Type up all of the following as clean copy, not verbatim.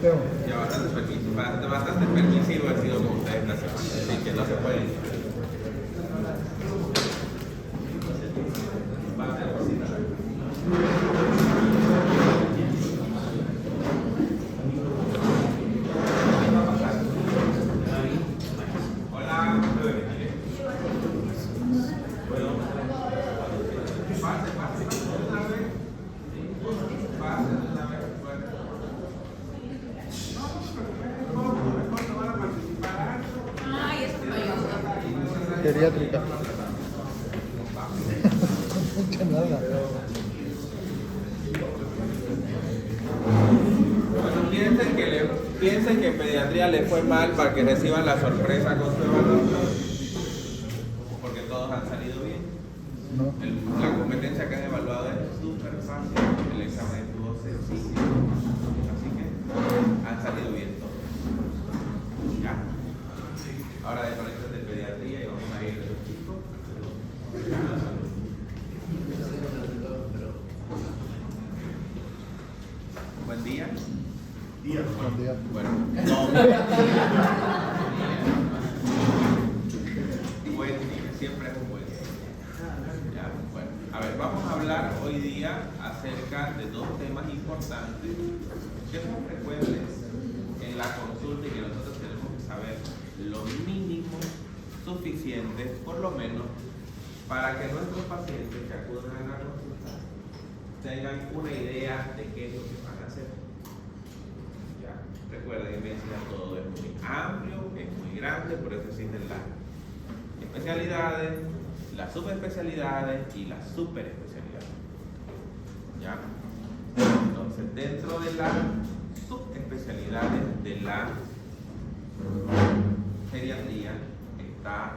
Ya bastante permisivo he sido con ustedes esta semana, así que no se pueden. Geriátrica. Mucha nada. Bueno, piensen que en pediatría le fue mal para que reciban la sorpresa con su evaluación, porque todos han salido bien. No. La competencia que han evaluado es súper fácil, el examen estuvo sencillo, así que han salido bien todos. Ya. Ahora desconecten de pediatría y vamos a ir de los chicos. Buen día. Buen día. Bueno, no. Buen día, siempre es un buen día. Ya, bueno, a ver, vamos a hablar hoy día acerca de dos temas importantes que son frecuentes en la consulta y que nosotros tenemos que saber lo mínimo suficiente, por lo menos, para que nuestros pacientes que acudan a la consulta tengan una idea de qué es lo que van a hacer. Ya, recuerden que medicina todo es muy amplio, es muy grande, por eso existen las especialidades, las subespecialidades y las superespecialidades. ¿Ya? Entonces, dentro de las subespecialidades de la geriatría está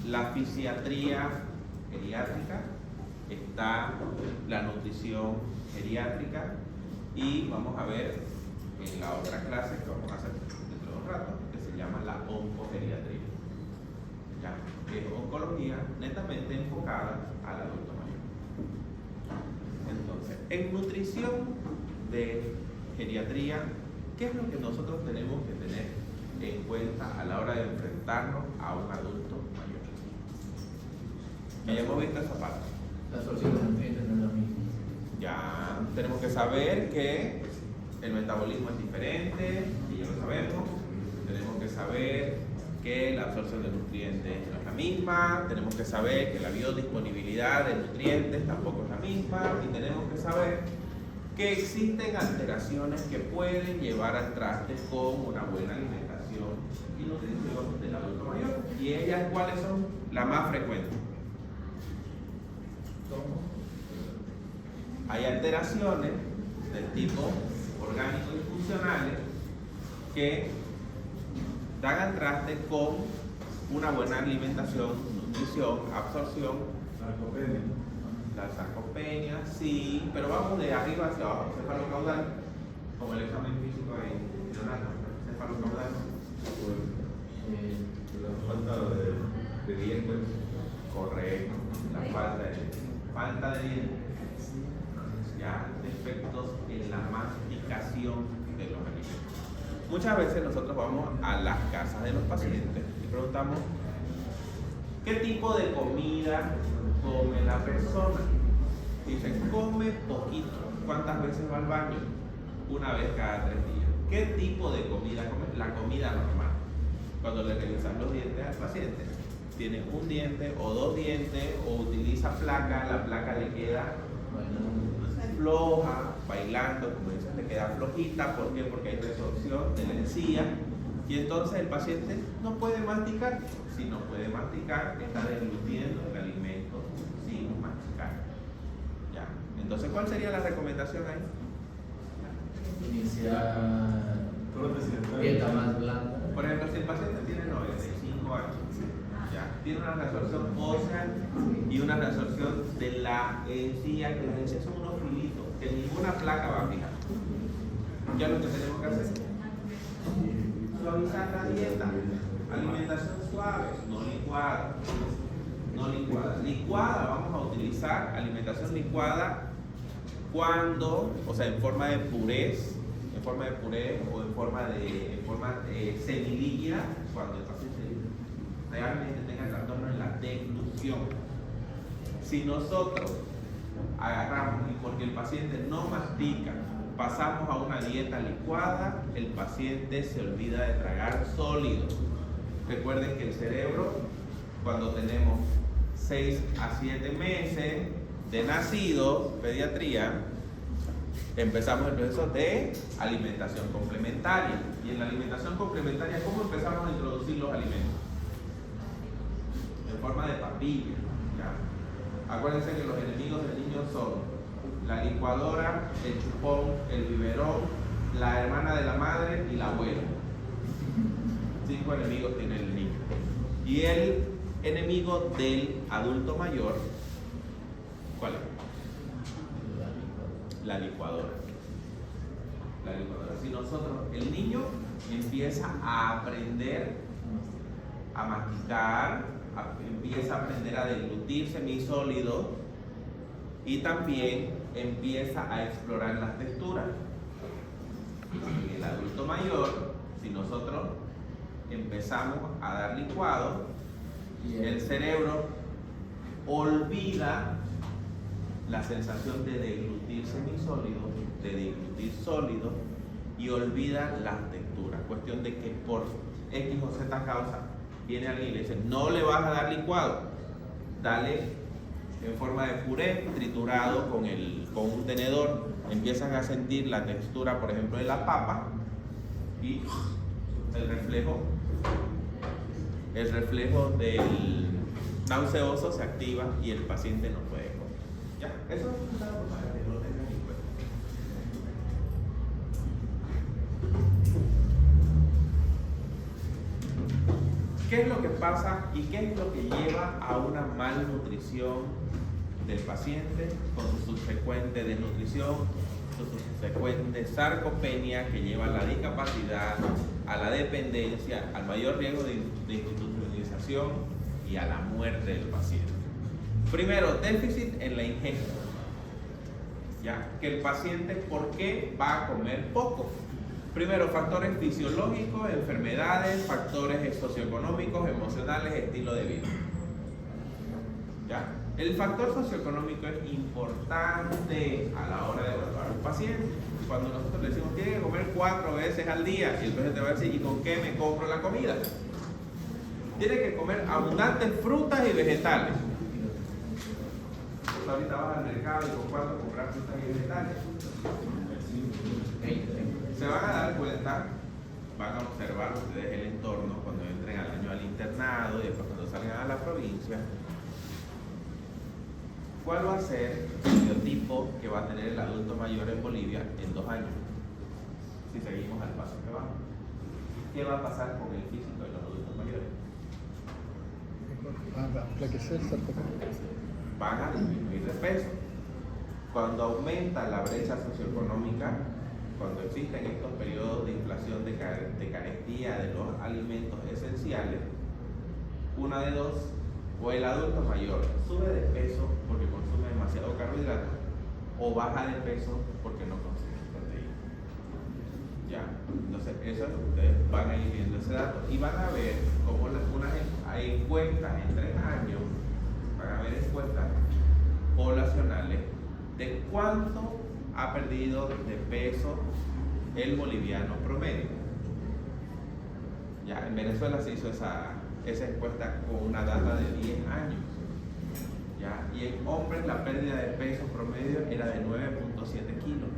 la fisiatría geriátrica, está la nutrición geriátrica y vamos a ver en la otra clase que vamos a hacer dentro de un rato, que se llama la oncogeriatría, ¿ya? Que es oncología netamente enfocada al adulto mayor. Entonces, en nutrición de geriatría, ¿qué es lo que nosotros tenemos que tener en cuenta a la hora de enfrentarnos a un adulto mayor? Ya hemos visto esa parte. La absorción de nutrientes no es lo mismo. Ya tenemos que saber que el metabolismo es diferente, y ya lo sabemos. Tenemos que saber que la absorción de nutrientes no es la misma. Tenemos que saber que la biodisponibilidad de nutrientes tampoco es la misma. Y tenemos que saber que existen alteraciones que pueden llevar al traste con una buena alimentación y nutrición del adulto mayor. ¿Y ellas cuáles son? Las más frecuentes. Hay alteraciones del tipo orgánico y funcionales que dan al traste con una buena alimentación, nutrición, absorción. La sarcopenia, sí, pero vamos de arriba hacia abajo. Cefalocaudal, como el examen físico en Leonardo. Cefalocaudal. La falta de dientes. Correcto. La falta de dientes. Ya, defectos en la masticación de los alimentos. Muchas veces nosotros vamos a las casas de los pacientes y preguntamos ¿qué tipo de comida come la persona? Dicen, come poquito. ¿Cuántas veces va al baño? Una vez cada 3 días. ¿Qué tipo de comida come? La comida normal. Cuando le revisan los dientes al paciente, tiene un diente o 2 dientes o utiliza placa, la placa le queda floja, bailando, como dicen, le queda flojita. ¿Por qué? Porque hay resorción de la encía y entonces el paciente no puede masticar. Si no puede masticar, está deglutiendo el alimento sin masticar. ¿Ya? Entonces, ¿cuál sería la recomendación ahí? Iniciar dieta más blanda. Por ejemplo, si el paciente tiene 95 años, ¿ya? Tiene una resorción ósea y una resorción de la encía, que las encías son unos filitos que ninguna placa va a fijar. ¿Ya lo que tenemos que hacer? Suavizar la dieta, alimentación suave, no licuada. No licuada. Licuada, vamos a utilizar alimentación licuada cuando, o sea, en forma de purés, o en forma semilíquida, cuando el paciente realmente tenga trastorno en la deglución. Si nosotros agarramos y porque el paciente no mastica, pasamos a una dieta licuada, el paciente se olvida de tragar sólidos. Recuerden que el cerebro, cuando tenemos 6 a 7 meses de nacido, pediatría, empezamos el proceso de alimentación complementaria. Y en la alimentación complementaria, ¿cómo empezamos a introducir los alimentos? En forma de papilla. ¿Ya? Acuérdense que los enemigos del niño son la licuadora, el chupón, el biberón, la hermana de la madre y la abuela. 5 enemigos tiene el niño. Y el enemigo del adulto mayor, ¿cuál es? La licuadora. La licuadora. Si nosotros, el niño empieza a aprender a masticar, empieza a aprender a deglutir semisólidos y también empieza a explorar las texturas. En el adulto mayor, si nosotros empezamos a dar licuado, el cerebro olvida la sensación de deglutir semisólidos, de deglutir sólidos y olvida las texturas. Cuestión de que por X o Z causa viene alguien y le dice: no le vas a dar licuado, dale en forma de puré triturado con un tenedor. Empiezan a sentir la textura, por ejemplo, de la papa, y el reflejo del nauseoso se activa y el paciente no puede comer. Ya, eso es un dato para que lo tengan en cuenta. ¿Qué es lo que pasa y qué es lo que lleva a una malnutrición del paciente, con su subsecuente desnutrición, su subsecuente sarcopenia que lleva a la discapacidad, a la dependencia, al mayor riesgo de institucionalización y a la muerte del paciente? Primero, déficit en la ingesta. ¿Ya? Que el paciente, ¿por qué va a comer poco? Primero, factores fisiológicos, enfermedades, factores socioeconómicos, emocionales, estilo de vida. ¿Ya? El factor socioeconómico es importante a la hora de evaluar a un paciente. Cuando nosotros le decimos: tiene que comer 4 veces al día, y el paciente va a decir: ¿y con qué me compro la comida? Tiene que comer abundantes frutas y vegetales. Entonces, ahorita vas al mercado y con cuánto comprar frutas y vegetales. Se van a dar cuenta, van a observar ustedes el entorno cuando entren al año al internado y después cuando salgan a la provincia. ¿Cuál va a ser el biotipo que va a tener el adulto mayor en Bolivia en 2 años? Si seguimos al paso que vamos. ¿Qué va a pasar con el físico de los adultos mayores? Van a enflaquecer, Van a disminuir de peso. Cuando aumenta la brecha socioeconómica, cuando existen estos periodos de inflación, de carestía de los alimentos esenciales, una de dos: o el adulto mayor sube de peso porque consume demasiado carbohidrato, o baja de peso porque no consume proteína. Ya, entonces eso ustedes van a ir viendo ese dato y van a ver cómo hay encuestas en 3 años, van a ver encuestas poblacionales de cuánto ha perdido de peso el boliviano promedio. Ya, en Venezuela se hizo esa encuesta con una data de 10 años. ¿Ya? Y en hombres la pérdida de peso promedio era de 9.7 kilos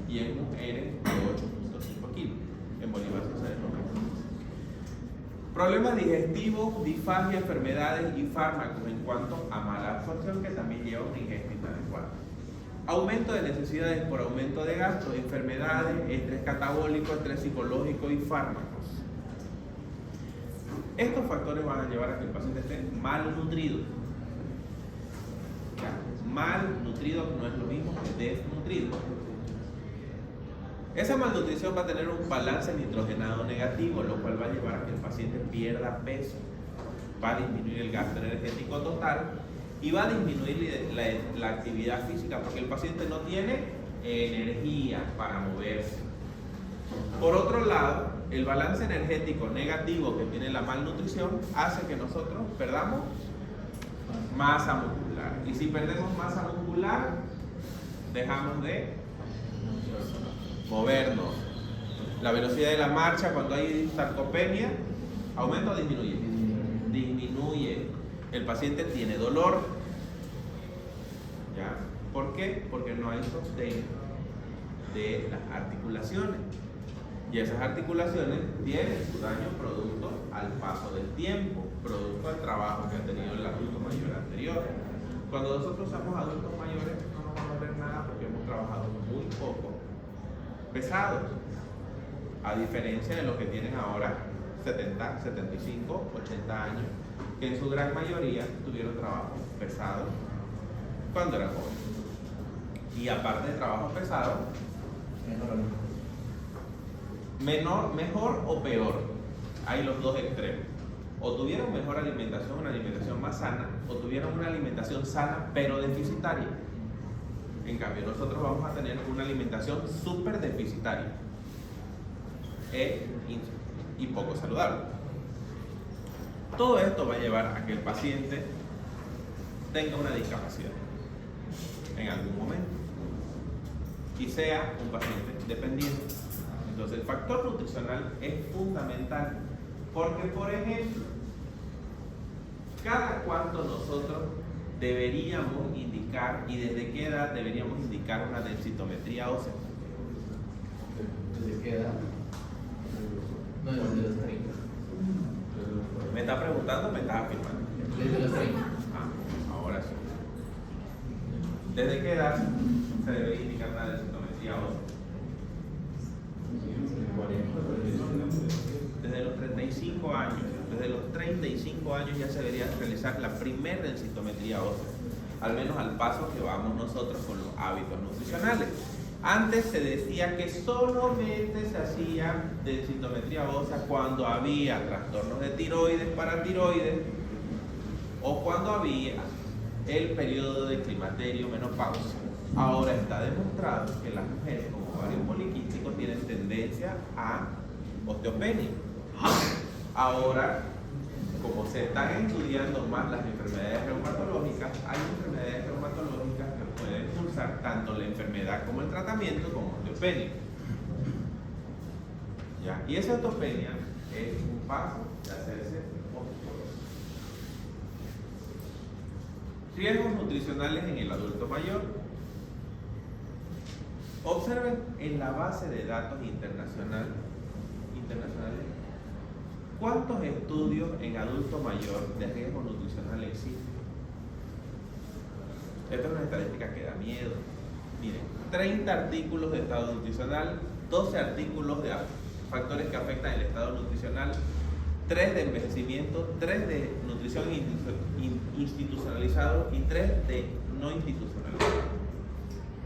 y en mujeres de 8.5 kilos. En Bolivia sucede lo mismo. Problemas digestivos, disfagia, enfermedades y fármacos en cuanto a mala absorción, que también lleva una ingesta inadecuada. Aumento de necesidades por aumento de gastos, enfermedades, estrés catabólico, estrés psicológico y fármacos. Estos factores van a llevar a que el paciente esté malnutrido. ¿Ya? Malnutrido no es lo mismo que desnutrido. Esa malnutrición va a tener un balance nitrogenado negativo, lo cual va a llevar a que el paciente pierda peso, va a disminuir el gasto energético total y va a disminuir la actividad física porque el paciente no tiene energía para moverse. Por otro lado, el balance energético negativo que tiene la malnutrición hace que nosotros perdamos masa muscular. Y si perdemos masa muscular, dejamos de movernos. La velocidad de la marcha cuando hay sarcopenia, ¿aumenta o disminuye? Disminuye. El paciente tiene dolor. ¿Ya? ¿Por qué? Porque no hay sostén de las articulaciones. Y esas articulaciones tienen su daño producto al paso del tiempo, producto del trabajo que ha tenido el adulto mayor anterior. Cuando nosotros somos adultos mayores no nos vamos a ver nada porque hemos trabajado muy poco pesados, a diferencia de los que tienen ahora 70, 75, 80 años, que en su gran mayoría tuvieron trabajos pesados cuando eran jóvenes. Y aparte de trabajos pesados, mejor o peor, hay los dos extremos. O tuvieron mejor alimentación, una alimentación más sana, o tuvieron una alimentación sana pero deficitaria. En cambio, nosotros vamos a tener una alimentación súper deficitaria y poco saludable. Todo esto va a llevar a que el paciente tenga una discapacidad en algún momento y sea un paciente dependiente. Entonces, el factor nutricional es fundamental porque, por ejemplo, cada cuánto nosotros deberíamos indicar y desde qué edad deberíamos indicar una densitometría ósea. ¿Desde qué edad? No, desde los 30. ¿Me está preguntando o me está afirmando? Desde los 30. Ah, ahora sí. ¿Desde qué edad se debe indicar una densitometría ósea? Desde los 35 años. Desde los 35 años ya se debería realizar la primera densitometría ósea, al menos al paso que vamos nosotros con los hábitos nutricionales. Antes se decía que solamente se hacía densitometría ósea cuando había trastornos de tiroides, paratiroides, o cuando había el periodo de climaterio, menopausia. Ahora está demostrado que las mujeres con ovarios poliquísticos tienen tendencia a osteopenia. Ahora, como se están estudiando más las enfermedades reumatológicas, hay enfermedades reumatológicas que pueden cursar tanto la enfermedad como el tratamiento como osteopenia. ¿Ya? Y esa osteopenia es un paso de hacerse osteoporosis. Riesgos nutricionales en el adulto mayor. Observen en la base de datos internacionales ¿cuántos estudios en adulto mayor de riesgo nutricional existen? Esta es una estadística que da miedo. Miren, 30 artículos de estado nutricional, 12 artículos de factores que afectan el estado nutricional, 3 de envejecimiento, 3 de nutrición institucionalizado y 3 de no institucionalizado.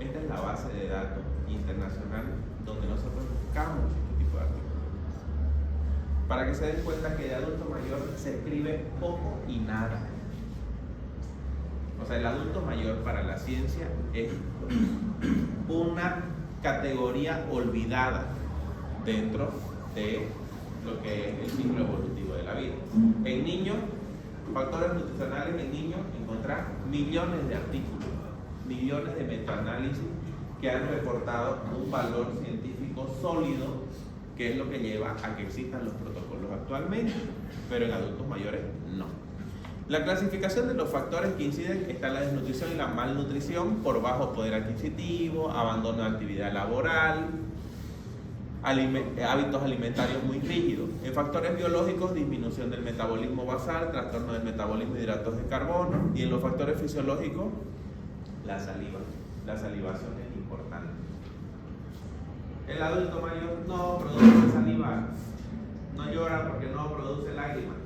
Esta es la base de datos internacional donde nosotros buscamos este tipo de artículos. Para que se den cuenta que de adulto mayor se escribe poco y nada. O sea, el adulto mayor para la ciencia es una categoría olvidada dentro de lo que es el ciclo evolutivo de la vida. En niños, factores nutricionales en niños, encontrar millones de artículos, millones de metaanálisis que han reportado un valor científico sólido, que es lo que lleva a que existan los protocolos actualmente, pero en adultos mayores no. La clasificación de los factores que inciden está la desnutrición y la malnutrición por bajo poder adquisitivo, abandono de actividad laboral, hábitos alimentarios muy rígidos. En factores biológicos, disminución del metabolismo basal, trastorno del metabolismo de hidratos de carbono, y en los factores fisiológicos, la saliva. La salivación es importante. El adulto mayor no produce saliva, no llora porque no produce lágrimas,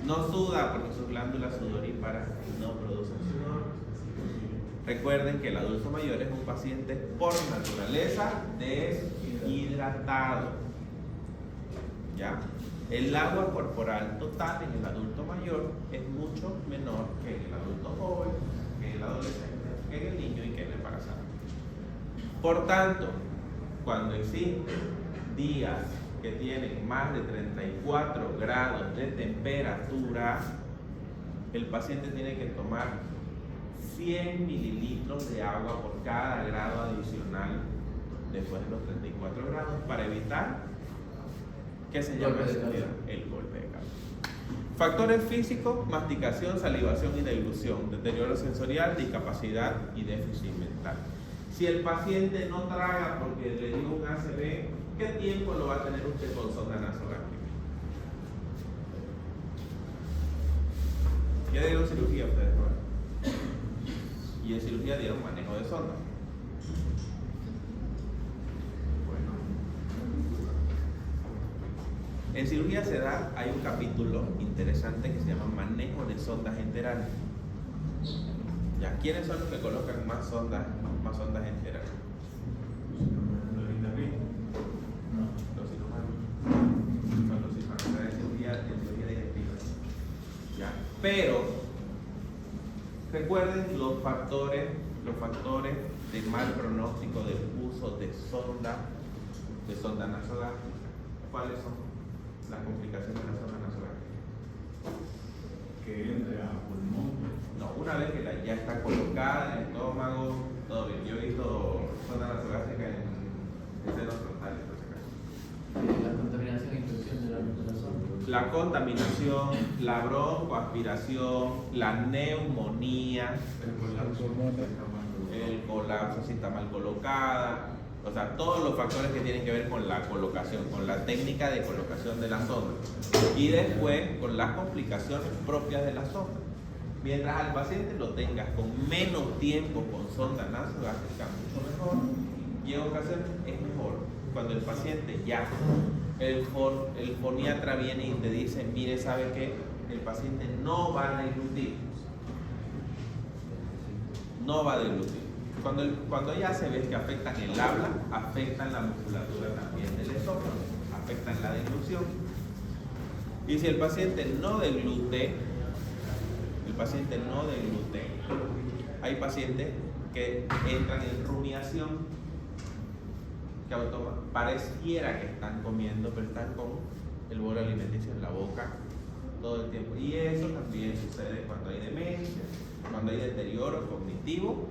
no suda porque sus glándulas sudoríparas no producen sudor. Recuerden que el adulto mayor es un paciente por naturaleza deshidratado. ¿Ya? El agua corporal total en el adulto mayor es mucho menor que en el adulto joven, que en el adolescente, que en el niño y que en el embarazado. Por tanto, cuando existen días que tienen más de 34 grados de temperatura, el paciente tiene que tomar 100 mililitros de agua por cada grado adicional después de los 34 grados para evitar que se llame Golpe de calor. el golpe de calor. Factores físicos: masticación, salivación y deglución, deterioro sensorial, discapacidad y déficit mental. Si el paciente no traga porque le dio un ACV, ¿qué tiempo lo va a tener usted con sonda nasogástrica? Ya dieron cirugía ustedes, ¿no? Y en cirugía dieron manejo de sonda. En cirugía se da, hay un capítulo interesante que se llama manejo de sondas enterales. ¿Ya? ¿Quiénes son los que colocan más sondas enterales? Los cirujanos. Son los cirujanos en cirugía digestiva. ¿Ya? Pero recuerden los factores de mal pronóstico del uso de sonda nasogástrica. ¿Cuáles son las complicaciones de la sonda nasogástrica? Que entre a pulmón. No, una vez que ya está colocada en el estómago, todo bien. Yo he visto sonda nasogástrica en senos frontales, por si acaso. La contaminación e infección de la sonda. La contaminación, la broncoaspiración, la neumonía, el colapso si está mal colocada, o sea, todos los factores que tienen que ver con la colocación, con la técnica de colocación de la sonda y después con las complicaciones propias de la sonda. Mientras al paciente lo tengas con menos tiempo con sonda nasogástrica, mucho mejor, y en ocasiones es mejor cuando el paciente ya, el foniatra viene y te dice, mire, ¿sabe qué? El paciente no va a deglutir. No va a deglutir. Cuando ya se ve que afectan el habla, afectan la musculatura también del esófago, afectan la deglución. Y si el paciente no deglute, hay pacientes que entran en rumiación, que pareciera que están comiendo, pero están con el bolo alimenticio en la boca todo el tiempo. Y eso también sucede cuando hay demencia, cuando hay deterioro cognitivo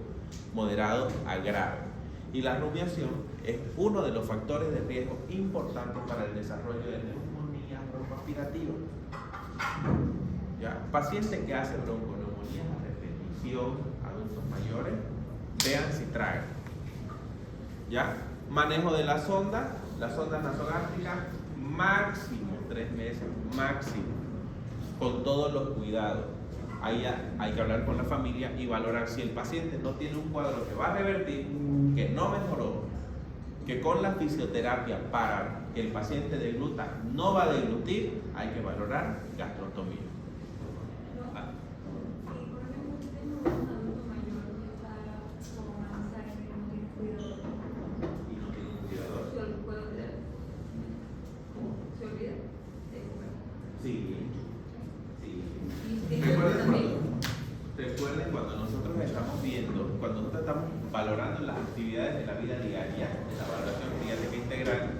moderado a grave. Y la rumiación es uno de los factores de riesgo importantes para el desarrollo de neumonía broncoaspirativa. ¿Ya? Pacientes que hacen bronconeumonía a repetición, adultos mayores, vean si tragan. ¿Ya? Manejo de la sonda nasogástrica, máximo 3 meses, máximo, con todos los cuidados. Ahí hay que hablar con la familia y valorar si el paciente no tiene un cuadro que va a revertir, que no mejoró, que con la fisioterapia para que el paciente degluta no va a deglutir, hay que valorar gastrotomía. Y no tiene un cuidador. Sí. Recuerden cuando nosotros estamos viendo, cuando nosotros estamos valorando las actividades de la vida diaria, de la evaluación didáctica integral,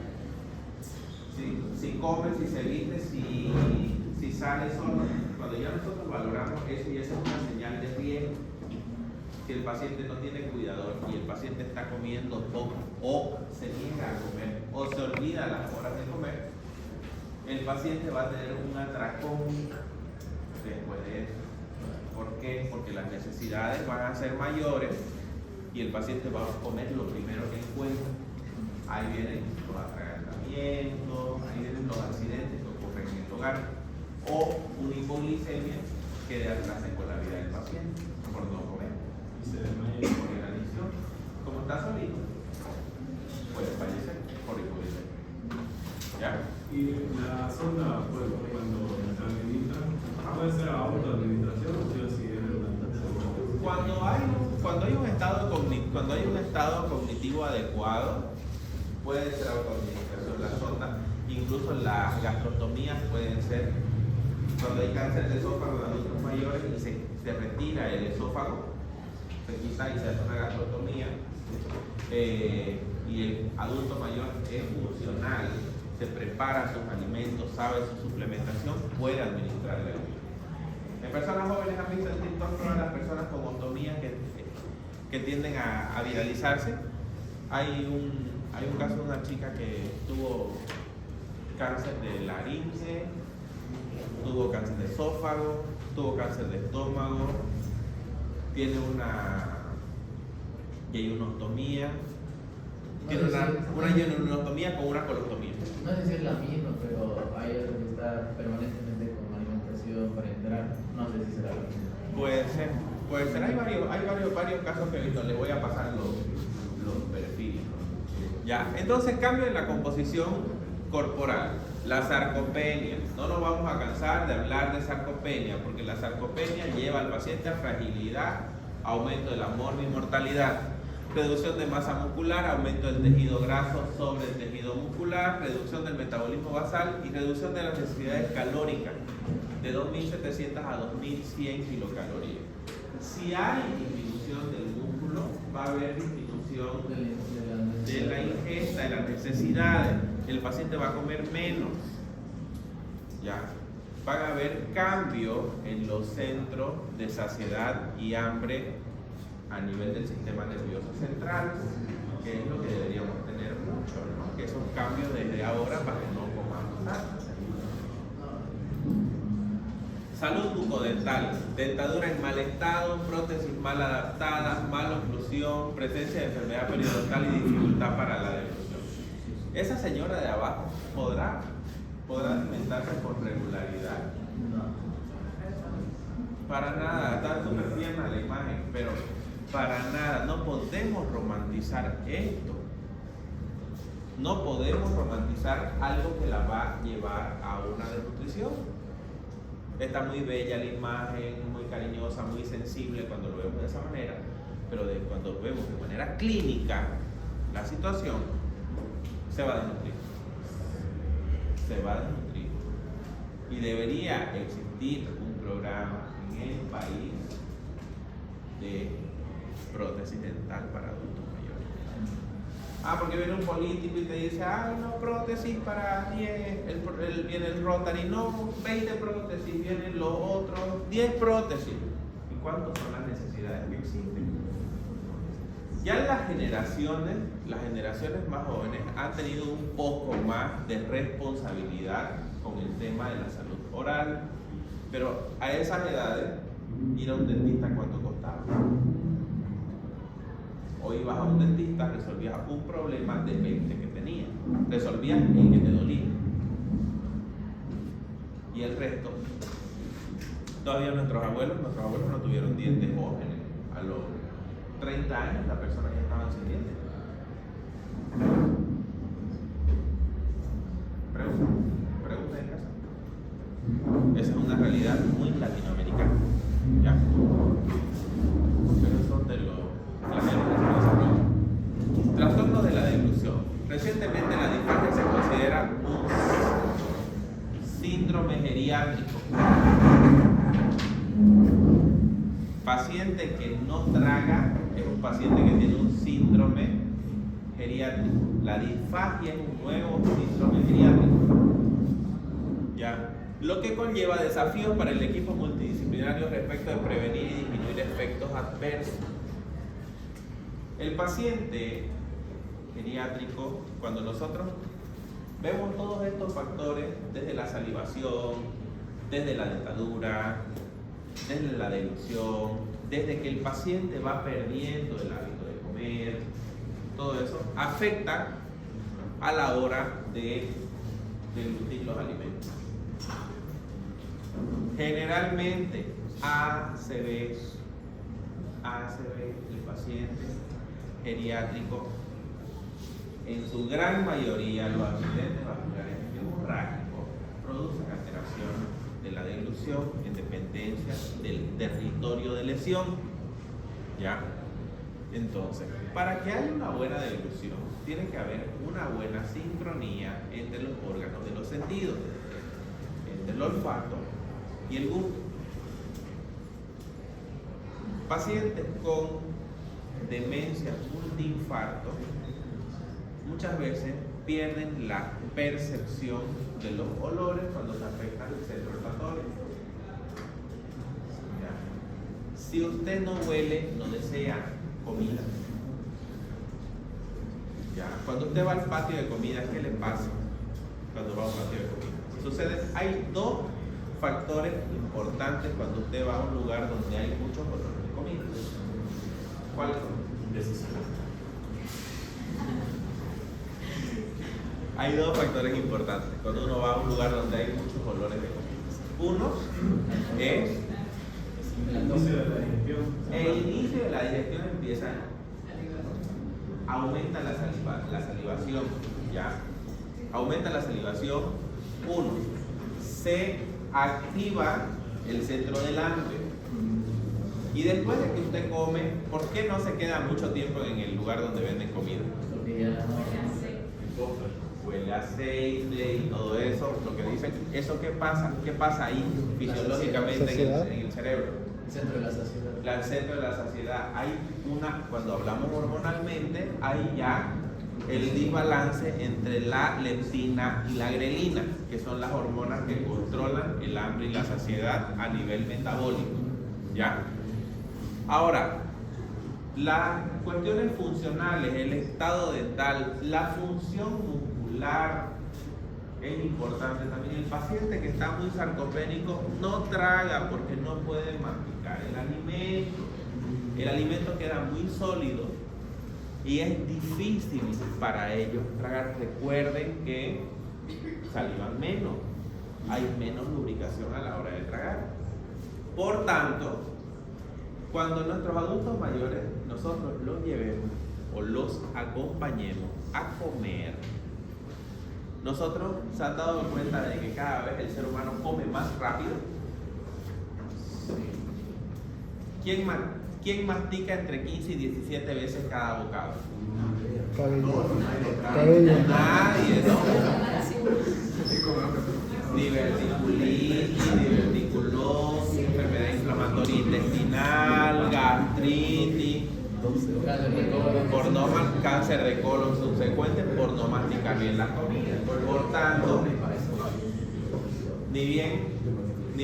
si come, si se viste, si sale solo, cuando ya nosotros valoramos eso, y esa es una señal de riesgo. Si el paciente no tiene cuidador y el paciente está comiendo poco o se niega a comer o se olvida las horas de comer, el paciente va a tener un atracón después de eso. ¿Por qué? Porque las necesidades van a ser mayores y el paciente va a comer lo primero que encuentra. Ahí vienen los atragantamientos, ahí vienen los accidentes que ocurren en el hogar o una hipoglicemia que atrasen con la vida del paciente por no comer. Y se desmaya. Por inanición. Como está solito, puede fallecer por hipoglicemia. ¿Ya? Y la sonda, pues, cuando se administra, puede ser a autoadministración o sí o sí es Cuando hay un estado cognitivo adecuado, puede ser autoadministración. La sonda Incluso las gastrostomías pueden ser cuando hay cáncer de esófago en adultos mayores y se retira el esófago, se quita y se hace una gastrostomía, y el adulto mayor es funcional, se prepara sus alimentos, sabe su suplementación, puede administrarle el virus. En personas jóvenes han visto en TikTok todas las personas con ostomías que tienden a viralizarse. Hay un caso de una chica que tuvo cáncer de laringe, tuvo cáncer de esófago, tuvo cáncer de estómago, tiene una yeunoctomía, tiene una yeunoctomía con una colostomía. No sé si es la misma, pero hay otro que está permanentemente con alimentación para entrar. No sé si será la misma. Puede ser. Hay varios casos que he visto. Les voy a pasar los perfiles. Ya, entonces cambio en la composición corporal. La sarcopenia. No nos vamos a cansar de hablar de sarcopenia, porque la sarcopenia lleva al paciente a fragilidad, aumento de la morbimortalidad, reducción de masa muscular, aumento del tejido graso sobre el tejido muscular, reducción del metabolismo basal y reducción de las necesidades calóricas de 2.700 a 2.100 kilocalorías. Si hay disminución del músculo, va a haber disminución de la ingesta, de las necesidades. El paciente va a comer menos. ¿Ya? Van a haber cambios en los centros de saciedad y hambre a nivel del sistema nervioso central, que es lo que deberíamos tener mucho, ¿no? Que esos cambios desde ahora para que no comamos tanto. Salud bucodental, dentadura en mal estado, prótesis mal adaptadas, mala oclusión, presencia de enfermedad periodontal y dificultad para la deglución. Esa señora de abajo podrá alimentarse con regularidad. Para nada, está súper tierna la imagen, pero para nada, no podemos romantizar esto. No podemos romantizar algo que la va a llevar a una desnutrición. Está muy bella la imagen, muy cariñosa, muy sensible cuando lo vemos de esa manera, pero cuando vemos de manera clínica la situación, se va a desnutrir. Se va a desnutrir. Y debería existir un programa en el país de prótesis dental para adultos mayores. Porque viene un político y te dice, no, prótesis para 10, viene el Rotary, no, 20 prótesis, vienen los otros, 10 prótesis. ¿Y cuántas son las necesidades que existen? Ya las generaciones más jóvenes han tenido un poco más de responsabilidad con el tema de la salud oral, pero a esas edades ir a un dentista, ¿cuánto costaba? Hoy ibas a un dentista, resolvías un problema de 20 que tenías, resolvías el que te dolía. Y el resto, todavía nuestros abuelos no tuvieron dientes jóvenes. A los 30 años la persona ya estaba sin dientes. Pregunta en casa. Esa es una realidad muy latinoamericana. ¿Ya? Pero son de los trastornos de la deglución. Recientemente la disfagia se considera un síndrome geriátrico. Paciente que no traga es un paciente que tiene un síndrome geriátrico. La disfagia es un nuevo síndrome geriátrico. ¿Ya? Lo que conlleva desafíos para el equipo multidisciplinario respecto de prevenir y disminuir efectos adversos. El paciente geriátrico, cuando nosotros vemos todos estos factores, desde la salivación, desde la dentadura, desde la deglución, desde que el paciente va perdiendo el hábito de comer, todo eso afecta a la hora de deglutir los alimentos. Generalmente ACV, el paciente geriátrico, en su gran mayoría los accidentes vasculares hemorrágicos producen alteración de la deglución en dependencia del territorio de lesión. ¿Ya? Entonces, para que haya una buena deglución, tiene que haber una buena sincronía entre los órganos de los sentidos, entre el olfato y el gusto. Pacientes con demencia multiinfarto muchas veces pierden la percepción de los olores cuando se afecta el centro olfatorio. ¿Ya? Si usted no huele, no desea comida. ¿Ya? Cuando usted va al patio de comida, ¿qué le pasa cuando va a un patio de comida? Hay dos factores importantes cuando usted va a un lugar donde hay muchos olores de comida. ¿Cuáles son? Hay dos factores importantes cuando uno va a un lugar donde hay muchos olores de comida. Uno es El inicio de la digestión. el inicio de la digestión empieza, aumenta la salivación, ¿ya? Aumenta la salivación. Uno, se activa el centro del hambre. Y después de que usted come, ¿por qué no se queda mucho tiempo en el lugar donde venden comida? Porque ya Huele a aceite y todo eso, lo que dicen, ¿eso qué pasa? ¿Qué pasa ahí fisiológicamente en el cerebro? el centro de la saciedad. El centro de la saciedad. Hay cuando hablamos hormonalmente, hay ya el desbalance entre la leptina y la grelina, que son las hormonas que controlan el hambre y la saciedad a nivel metabólico. ¿Ya? Ahora, las cuestiones funcionales, el estado dental, la función muscular es importante también. El paciente que está muy sarcopénico no traga porque no puede masticar el alimento. El alimento queda muy sólido y es difícil para ellos tragar. Recuerden que salivan menos, hay menos lubricación a la hora de tragar. Por tanto, cuando nuestros adultos mayores nosotros los llevemos o los acompañemos a comer, nosotros se han dado cuenta de que cada vez el ser humano come más rápido. ¿Quién mastica entre 15 y 17 veces cada bocado? Cabello. Nadie, ¿no? Diverticulitis, diverticulosis, enfermedad inflamatoria intestinal, gastritis, cáncer de colon subsecuente por no masticar bien la comida. Por tanto, ni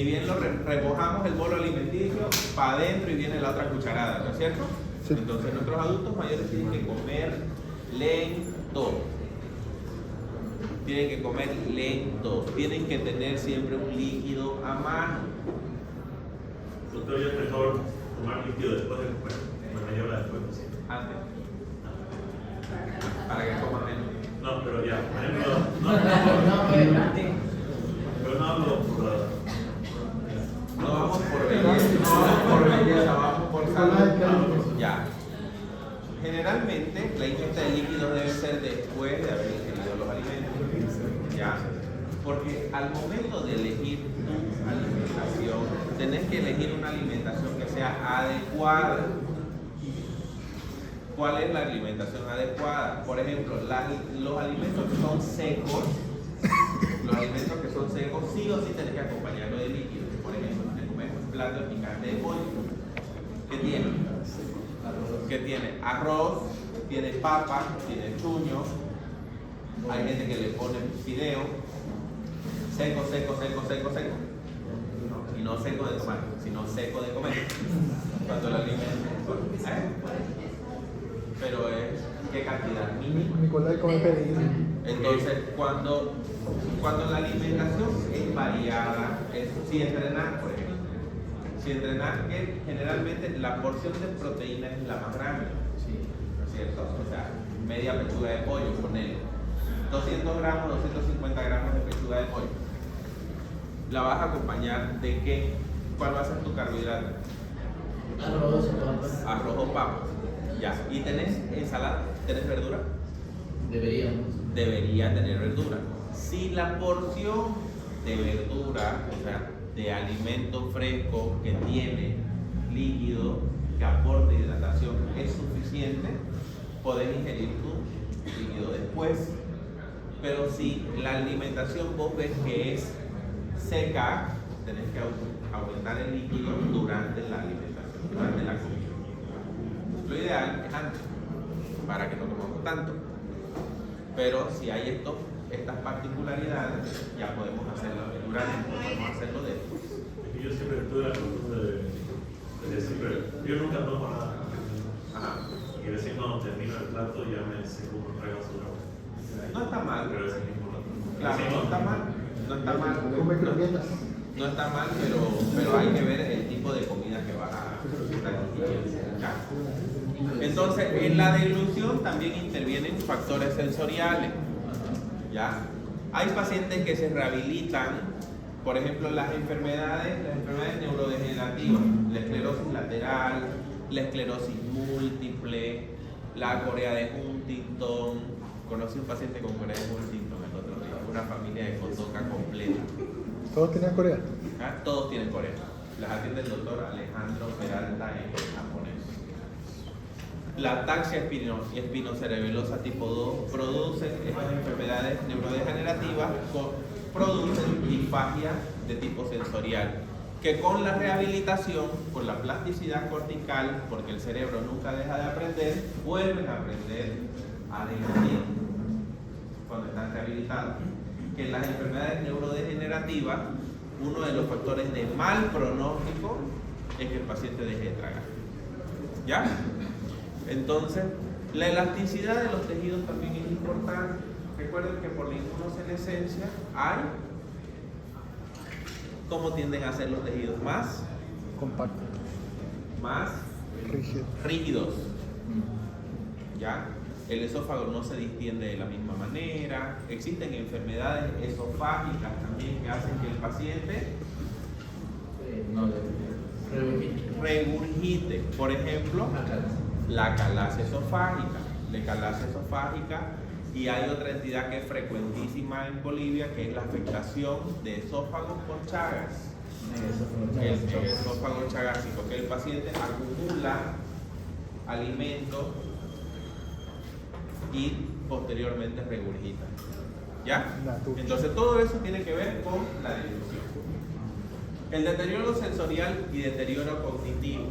bien lo remojamos el bolo alimenticio para adentro y viene la otra cucharada, ¿no es cierto? Sí. Entonces nuestros adultos mayores tienen que comer lento. Tienen que comer lento. Tienen que tener siempre un líquido a mano. Doctor, yo es mejor tomar líquido después de comer. Bueno, yo la después. Antes. Para que coma menos. No, pero ya, por ejemplo, pero no hablo por No vamos por belleza, vamos por salud. Ya. Generalmente la ingesta de líquidos debe ser después de haber ingerido los alimentos. Ya. Porque al momento de elegir tu alimentación, tenés que elegir una alimentación que sea adecuada. ¿Cuál es la alimentación adecuada? Por ejemplo, los alimentos que son secos, sí o sí tenés que acompañarlo de líquidos. Por ejemplo, si te comes un plato de picante de pollo, ¿qué tiene? ¿Qué tiene? Arroz, tiene papa, tiene chuño, hay gente que le pone fideo, seco. Y no seco de tomar, sino seco de comer. Cuando el alimento, pero es ¿qué cantidad? Mínima. Nicolás come pedir. Entonces, cuando la alimentación es variada, si entrenar, por ejemplo, que generalmente la porción de proteína es la más grande, ¿no es cierto? O sea, media pechuga de pollo, ponele 200 gramos, 250 gramos de pechuga de pollo. ¿La vas a acompañar de qué? ¿Cuál va a ser tu carbohidrato? Arroz o papa. Ya. ¿Y tenés ensalada? ¿Tenés verdura? Debería tener verdura. Si la porción de verdura, o sea, de alimento fresco que tiene líquido, que aporte hidratación es suficiente, podés ingerir tu líquido después. Pero si la alimentación vos ves que es seca, tenés que aumentar el líquido durante la alimentación, durante la comida. Lo ideal es antes, para que no comamos tanto. Pero si hay estas particularidades, ya podemos hacerlo durante, podemos hacerlo después. Yo siempre tuve la costumbre de decir, yo nunca tomo nada. Ajá. Y recién cuando termino el plato ya me seco un trago azul. No está mal. Pero es el mismo plato. Claro, no está mal. No está mal. Come croquetas. No está mal, pero hay que ver el tipo de comida que vas a ingiriendo. ¿Ya? Entonces, en la deglución también intervienen factores sensoriales. ¿Ya? Hay pacientes que se rehabilitan, por ejemplo, las enfermedades neurodegenerativas, la esclerosis lateral, la esclerosis múltiple, la corea de Huntington. Conocí un paciente con corea de Huntington el otro día, una familia de cotoca completa. ¿Todos tenían Corea? ¿Ah? Todos tienen corea. Las atiende el doctor Alejandro Peralta en japonés. La ataxia espinocerebelosa tipo 2 produce estas enfermedades neurodegenerativas, producen disfagia de tipo sensorial, que con la rehabilitación, con la plasticidad cortical, porque el cerebro nunca deja de aprender, vuelven a aprender a deglutir cuando están rehabilitados. Que en las enfermedades neurodegenerativas, uno de los factores de mal pronóstico es que el paciente deje de tragar. ¿Ya? Entonces, la elasticidad de los tejidos también es importante. Recuerden que por la inmunosenescencia hay cómo tienden a ser los tejidos más Compacto. Rígido. rígidos. ¿Ya? El esófago no se distiende de la misma manera. Existen enfermedades esofágicas también que hacen que el paciente No, regurgite. Por ejemplo, la calasia esofágica. Y hay otra entidad que es frecuentísima en Bolivia, que es la afectación de esófagos por Chagas. El esófago chagásico, que el paciente acumula alimentos y posteriormente regurgita. ¿Ya? Entonces todo eso tiene que ver con la deglución. El deterioro sensorial y deterioro cognitivo.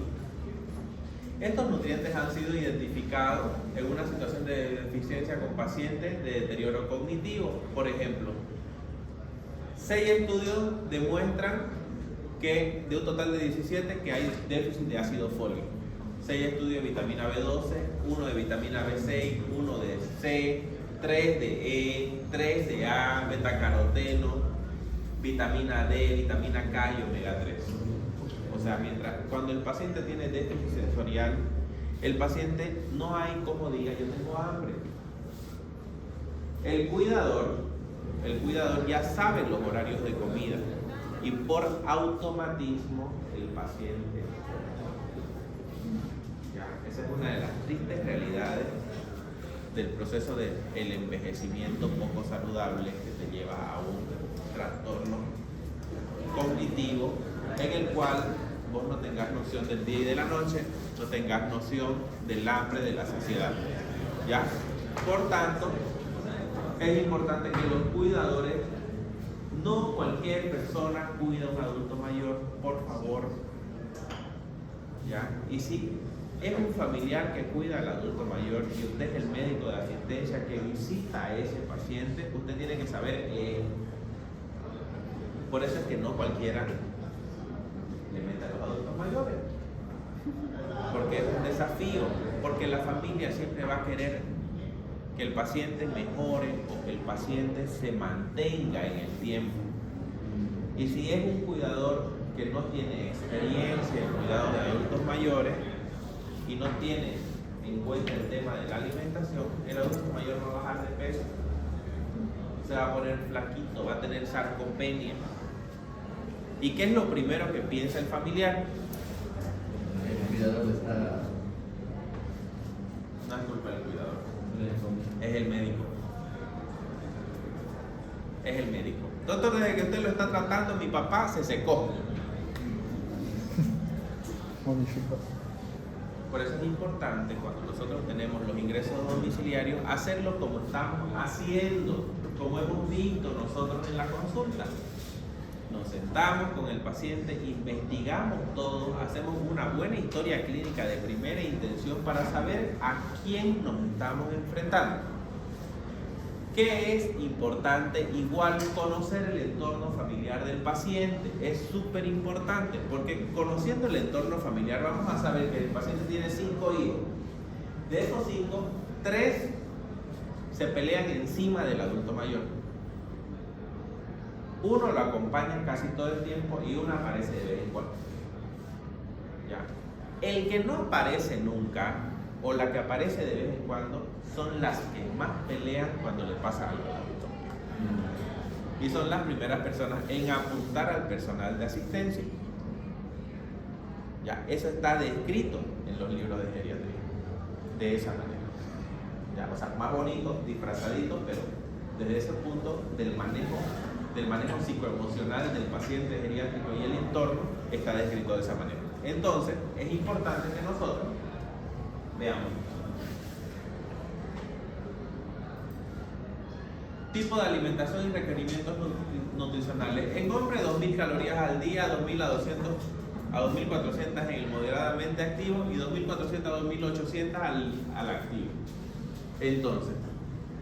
Estos nutrientes han sido identificados en una situación de deficiencia con pacientes de deterioro cognitivo. Por ejemplo, 6 estudios demuestran que de un total de 17 que hay déficit de ácido fólico. 6 estudios de vitamina B12, 1 de vitamina B6, 1 de C, 3 de E, 3 de A, betacaroteno, vitamina D, vitamina K y omega 3. O sea, cuando el paciente tiene déficit sensorial, el paciente no hay como diga yo tengo hambre. El cuidador ya sabe los horarios de comida y por automatismo el paciente. Esa es una de las tristes realidades del proceso del envejecimiento poco saludable que te lleva a un trastorno cognitivo en el cual vos no tengas noción del día y de la noche, no tengas noción del hambre, de la saciedad. ¿Ya? Por tanto, es importante que los cuidadores, no cualquier persona cuida a un adulto mayor, por favor. ¿Ya? Y si es un familiar que cuida al adulto mayor y usted es el médico de asistencia que visita a ese paciente, usted tiene que saber por eso es que no cualquiera le mete a los adultos mayores, porque es un desafío, porque la familia siempre va a querer que el paciente mejore o que el paciente se mantenga en el tiempo. Y si es un cuidador que no tiene experiencia en cuidado de adultos mayores y no tiene en cuenta el tema de la alimentación, el adulto mayor no va a bajar de peso, se va a poner flaquito, va a tener sarcopenia. ¿Y qué es lo primero que piensa el familiar? El cuidador está. No es culpa del cuidador, es el médico. Es el médico. Doctor, desde que usted lo está tratando, mi papá se secó. Modificó. Por eso es importante cuando nosotros tenemos los ingresos domiciliarios hacerlo como estamos haciendo, como hemos visto nosotros en la consulta. Nos sentamos con el paciente, investigamos todo, hacemos una buena historia clínica de primera intención para saber a quién nos estamos enfrentando. ¿Qué es importante? Igual conocer el entorno familiar del paciente. Es súper importante porque conociendo el entorno familiar vamos a saber que el paciente tiene 5 hijos. De esos 5, 3 se pelean encima del adulto mayor. Uno lo acompaña casi todo el tiempo y uno aparece de vez en cuando. ¿Ya? El que no aparece nunca o la que aparece de vez en cuando son las que más pelean cuando le pasa algo al adulto mayor. Y son las primeras personas en apuntar al personal de asistencia. Ya, eso está descrito en los libros de geriatría. De esa manera. Ya, o sea, más bonito, disfrazadito, pero desde ese punto del manejo psicoemocional del paciente geriátrico y el entorno está descrito de esa manera. Entonces, es importante que nosotros veamos tipo de alimentación y requerimientos nutricionales. En hombre, 2.000 calorías al día, 2.000 a 2.400 en el moderadamente activo y 2.400 a 2.800 al activo. Entonces,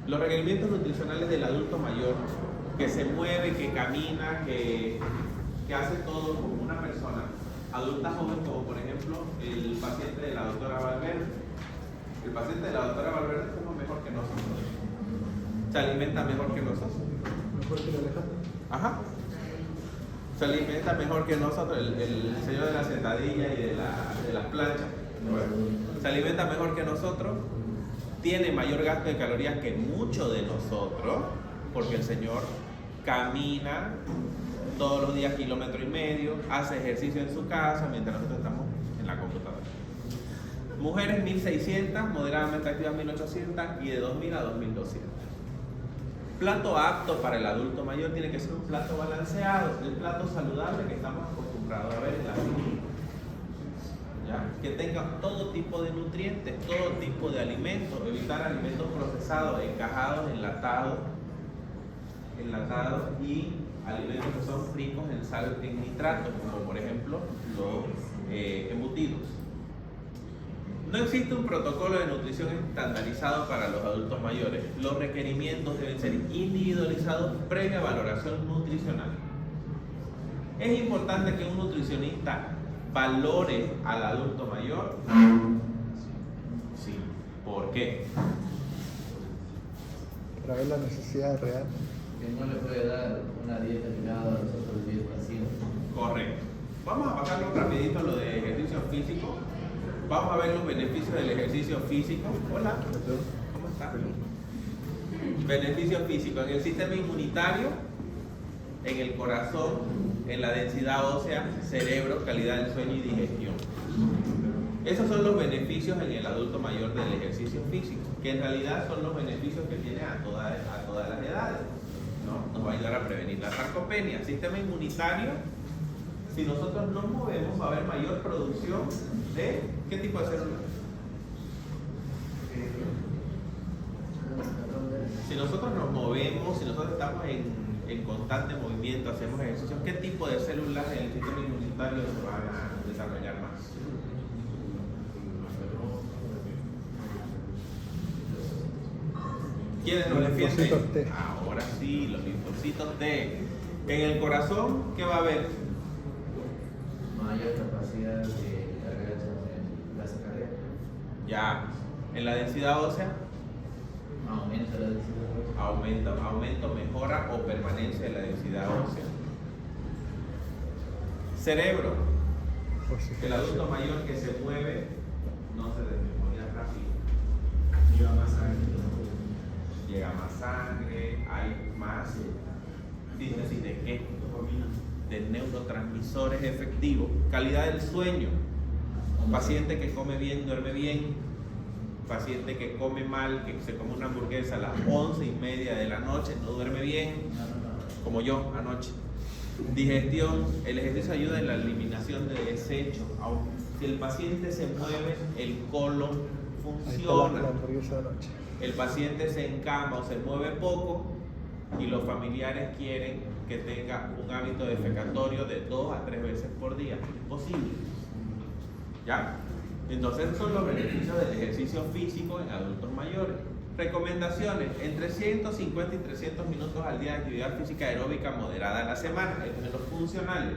los requerimientos nutricionales del adulto mayor que se mueve, que camina, que hace todo como una persona adulta joven, como por ejemplo el paciente de la doctora Valverde. El paciente de la doctora Valverde come mejor que nosotros, se alimenta mejor que nosotros. Mejor que Alejandro. Ajá. Se alimenta mejor que nosotros, el señor de la sentadilla y de las planchas. Se alimenta mejor que nosotros, tiene mayor gasto de calorías que muchos de nosotros, porque el señor camina todos los días 1,5 kilómetros, hace ejercicio en su casa mientras nosotros estamos en la computadora. Mujeres 1.600, moderadamente activas 1.800 y de 2.000 a 2.200. Plato apto para el adulto mayor tiene que ser un plato balanceado, el plato saludable que estamos acostumbrados a ver en la clínica. ¿Ya? Que tenga todo tipo de nutrientes, todo tipo de alimentos, evitar alimentos procesados, encajados, enlatados y alimentos que son ricos en sal, en nitratos, como por ejemplo los embutidos. No existe un protocolo de nutrición estandarizado para los adultos mayores. Los requerimientos deben ser individualizados previa valoración nutricional. Es importante que un nutricionista valore al adulto mayor. Sí. ¿Por qué? Para ver la necesidad real. Que no le puede dar una dieta que le ha dado a los otros 10 pacientes. Correcto. Vamos a pasarlo rapidito lo de ejercicio físico. Vamos a ver los beneficios del ejercicio físico. Hola, ¿cómo está? Beneficio físico en el sistema inmunitario, en el corazón, en la densidad ósea, cerebro, calidad del sueño y digestión. Esos son los beneficios en el adulto mayor del ejercicio físico, que en realidad son los beneficios que tiene a todas las edades, ¿no? Nos va a ayudar a prevenir la sarcopenia. Sistema inmunitario, si nosotros nos movemos va a haber mayor producción de ¿qué tipo de células? Si nosotros nos movemos, si nosotros estamos en constante movimiento, hacemos ejercicios, ¿qué tipo de células en el sistema inmunitario se van a desarrollar más? ¿Quiénes nos defienden? Linfocitos T. Ahora sí, los linfocitos T. En el corazón, ¿qué va a haber? Mayor capacidad de cargar la grasa cardíaca. Ya. En la densidad ósea, Aumenta la densidad. aumento, mejora o permanencia de la densidad ósea. Cerebro. El adulto mayor que se mueve no se desmemoria rápido. Lleva más sangre. Llega más sangre, hay más síntesis de qué? De neurotransmisores efectivos. Calidad del sueño. Paciente que come bien, duerme bien. Paciente que come mal, que se come una hamburguesa a las 11:30 de la noche, no duerme bien, como yo anoche. Digestión, el ejercicio ayuda en la eliminación de desechos, Si el paciente se mueve, el colon Ahí está funciona. la hamburguesa de anoche. El paciente se encama o se mueve poco y los familiares quieren que tenga un hábito defecatorio de 2 a 3 veces por día. Es posible. ¿Ya? Entonces, esos son los beneficios del ejercicio físico en adultos mayores. Recomendaciones: entre 150 y 300 minutos al día de actividad física aeróbica moderada a la semana, estos son los funcionales.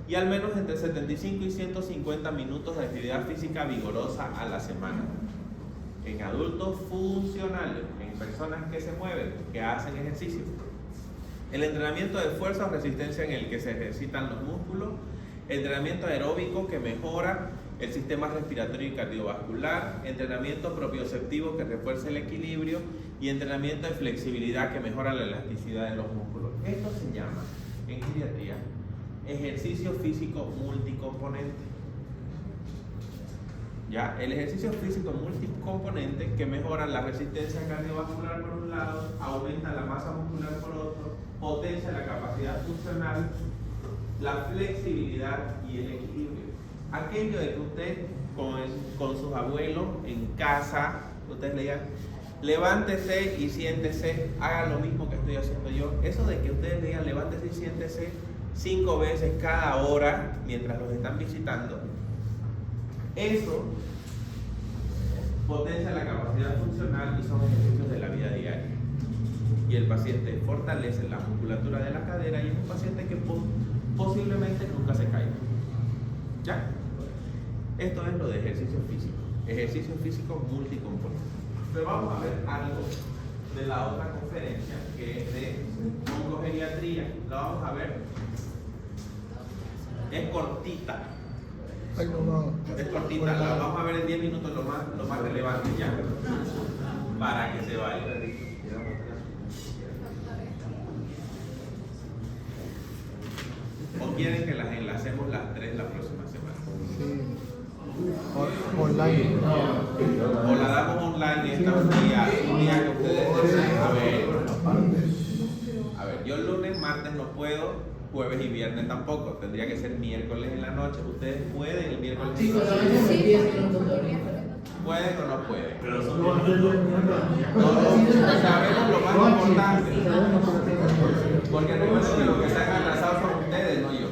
Y al menos entre 75 y 150 minutos de actividad física vigorosa a la semana. En adultos funcionales, en personas que se mueven, que hacen ejercicio. El entrenamiento de fuerza o resistencia en el que se ejercitan los músculos. Entrenamiento aeróbico que mejora el sistema respiratorio y cardiovascular. Entrenamiento propioceptivo que refuerza el equilibrio. Y entrenamiento de flexibilidad que mejora la elasticidad de los músculos. Esto se llama, en geriatría, ejercicio físico multicomponente. ¿Ya? El ejercicio físico multicomponente que mejora la resistencia cardiovascular por un lado, aumenta la masa muscular por otro, potencia la capacidad funcional, la flexibilidad y el equilibrio. Aquello de que usted con sus abuelos en casa, ustedes le digan, levántese y siéntese, haga lo mismo que estoy haciendo yo. Eso de que ustedes le digan, levántese y siéntese 5 veces cada hora mientras los están visitando, eso potencia la capacidad funcional y son ejercicios de la vida diaria. Y el paciente fortalece la musculatura de la cadera y es un paciente que posiblemente nunca se caiga. ¿Ya? Esto es lo de ejercicio físico multicomponente. Pero vamos a ver algo de la otra conferencia que es de oncogeriatría. La vamos a ver. Es cortita. Ay, no. Es cortita, la vamos a ver en 10 minutos lo más relevante ya, para que se vaya. ¿O quieren que las enlacemos las 3 la próxima semana? Sí. Online. O la damos online esta un día que ustedes deseen. A ver, yo lunes, martes no puedo. Jueves y viernes tampoco, tendría que ser miércoles en la noche. ¿Ustedes pueden el miércoles? Sí, en la pero noche? es 10 minutos de ahorita. ¿Pueden o no pueden? Pero son 10 minutos. No, sabemos lo más importante. Porque recuerden que los que se han atrasado son ustedes, no yo.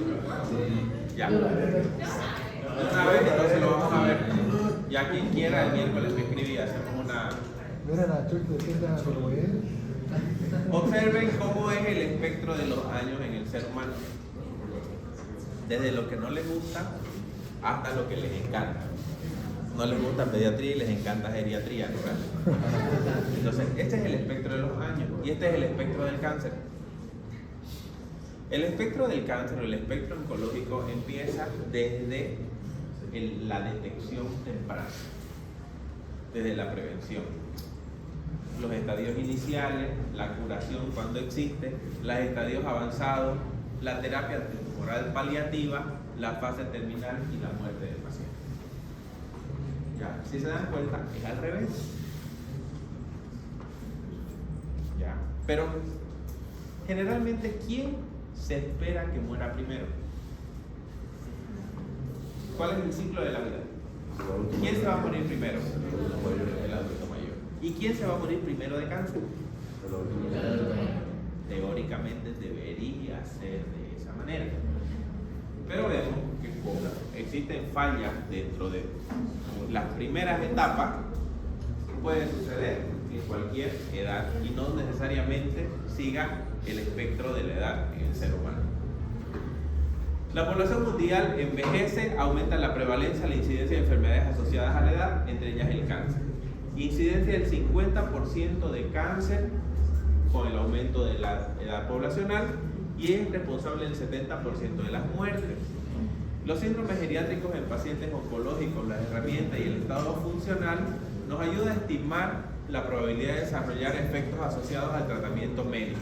Ya. Una vez, entonces lo vamos a ver. Ya quien quiera el miércoles me escribe y hacemos una. Mira, Nacho, ¿te sientas como es? Observen cómo es el espectro de los años en el ser humano. Desde lo que no les gusta hasta lo que les encanta. No les gusta pediatría y les encanta geriatría, ¿no? Entonces, este es el espectro de los años y este es el espectro del cáncer. El espectro del cáncer o el espectro oncológico empieza desde la detección temprana, desde la prevención. Los estadios iniciales, la curación cuando existe, los estadios avanzados, la terapia tumoral paliativa, la fase terminal y la muerte del paciente. Ya, si se dan cuenta, es al revés. Ya, pero generalmente, ¿quién se espera que muera primero? ¿Cuál es el ciclo de la vida? ¿Quién se va a morir primero? El adulto mayor. ¿Y quién se va a morir primero de cáncer? Teóricamente debería ser de esa manera. Pero vemos que como existen fallas dentro de las primeras etapas, puede suceder en cualquier edad y no necesariamente siga el espectro de la edad en el ser humano. La población mundial envejece, aumenta la prevalencia, la incidencia de enfermedades asociadas a la edad, entre ellas el cáncer. Incidencia del 50% de cáncer con el aumento de la edad poblacional y es responsable del 70% de las muertes. Los síndromes geriátricos en pacientes oncológicos, las herramientas y el estado funcional nos ayuda a estimar la probabilidad de desarrollar efectos asociados al tratamiento médico.